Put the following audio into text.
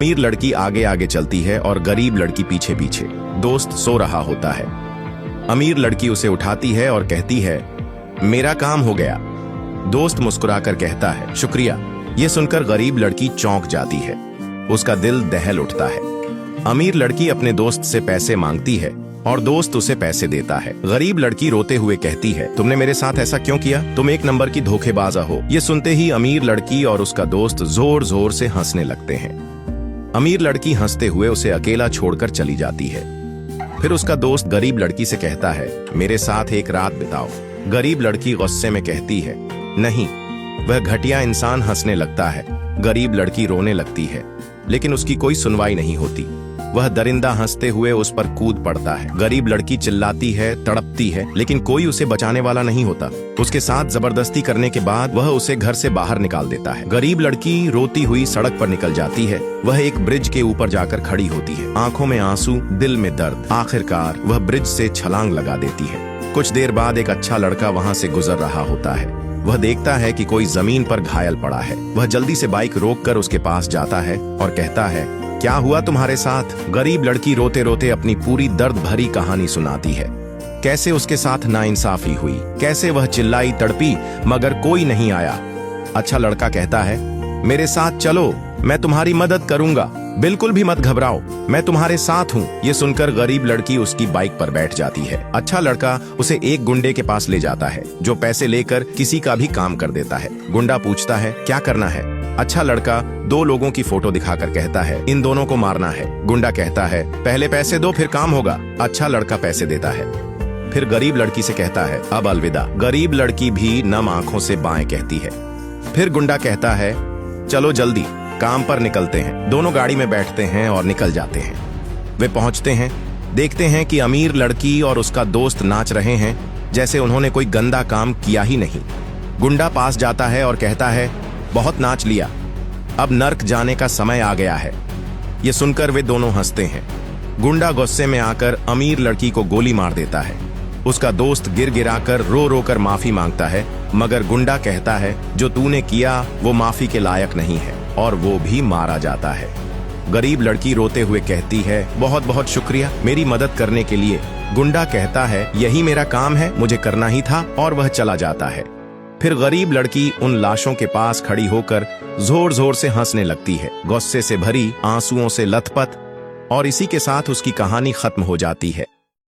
अमीर लड़की आगे आगे चलती है और गरीब लड़की पीछे पीछे। दोस्त सो रहा होता है। अमीर लड़की उसे उठाती है और कहती है, मेरा काम हो गया। दोस्त मुस्कुराकर कहता है, शुक्रिया। ये सुनकर गरीब लड़की चौंक जाती है। उसका दिल दहल उठता है। अमीर लड़की अपने दोस्त से पैसे मांगती है और दोस्त उसे पैसे देता है। गरीब लड़की रोते हुए कहती है, तुमने मेरे साथ ऐसा क्यों किया? तुम एक नंबर की धोखेबाजा हो। ये सुनते ही अमीर लड़की और उसका दोस्त जोर जोर से हंसने लगते हैं। अमीर लड़की हंसते हुए उसे अकेला छोड़कर चली जाती है। फिर उसका दोस्त गरीब लड़की से कहता है, मेरे साथ एक रात बिताओ। गरीब लड़की गुस्से में कहती है, नहीं। वह घटिया इंसान हंसने लगता है। गरीब लड़की रोने लगती है, लेकिन उसकी कोई सुनवाई नहीं होती। वह दरिंदा हंसते हुए उस पर कूद पड़ता है। गरीब लड़की चिल्लाती है, तड़पती है, लेकिन कोई उसे बचाने वाला नहीं होता। उसके साथ जबरदस्ती करने के बाद वह उसे घर से बाहर निकाल देता है। गरीब लड़की रोती हुई सड़क पर निकल जाती है। वह एक ब्रिज के ऊपर जाकर खड़ी होती है, आंखों में आंसू, दिल में दर्द। आखिरकार वह ब्रिज से छलांग लगा देती है। कुछ देर बाद एक अच्छा लड़का वहाँ से गुजर रहा होता है। वह देखता है कि कोई जमीन पर घायल पड़ा है। वह जल्दी से बाइक रोककर उसके पास जाता है और कहता है, क्या हुआ तुम्हारे साथ? गरीब लड़की रोते रोते अपनी पूरी दर्द भरी कहानी सुनाती है। कैसे उसके साथ नाइंसाफी हुई, कैसे वह चिल्लाई तड़पी मगर कोई नहीं आया। अच्छा लड़का कहता है, मेरे साथ चलो, मैं तुम्हारी मदद करूंगा। बिल्कुल भी मत घबराओ, मैं तुम्हारे साथ हूँ। ये सुनकर गरीब लड़की उसकी बाइक पर बैठ जाती है। अच्छा लड़का उसे एक गुंडे के पास ले जाता है, जो पैसे लेकर किसी का भी काम कर देता है। गुंडा पूछता है, क्या करना है? अच्छा लड़का दो लोगों की फोटो दिखाकर कहता है, इन दोनों को मारना है। गुंडा कहता है, पहले पैसे दो फिर काम होगा। अच्छा लड़का पैसे देता है। फिर गरीब लड़की से कहता है, अब अलविदा। गरीब लड़की भी नम आंखों से बाएं कहती है। फिर गुंडा कहता है, चलो जल्दी, काम पर निकलते हैं। दोनों गाड़ी में बैठते हैं और निकल जाते हैं। वे पहुंचते हैं, देखते हैं कि अमीर लड़की और उसका दोस्त नाच रहे हैं जैसे उन्होंने कोई गंदा काम किया ही नहीं। गुंडा पास जाता है और कहता है, बहुत नाच लिया, अब नर्क जाने का समय आ गया है। ये सुनकर वे दोनों हंसते हैं। गुंडा गुस्से में आकर अमीर लड़की को गोली मार देता है। उसका दोस्त गिर गिराकर रो रो कर माफी मांगता है, मगर गुंडा कहता है, जो तूने किया वो माफी के लायक नहीं है, और वो भी मारा जाता है। गरीब लड़की रोते हुए कहती है, बहुत बहुत शुक्रिया मेरी मदद करने के लिए। गुंडा कहता है, यही मेरा काम है, मुझे करना ही था, और वह चला जाता है। फिर गरीब लड़की उन लाशों के पास खड़ी होकर जोर जोर से हंसने लगती है, गुस्से से भरी, आंसुओं से लथपथ, और इसी के साथ उसकी कहानी खत्म हो जाती है।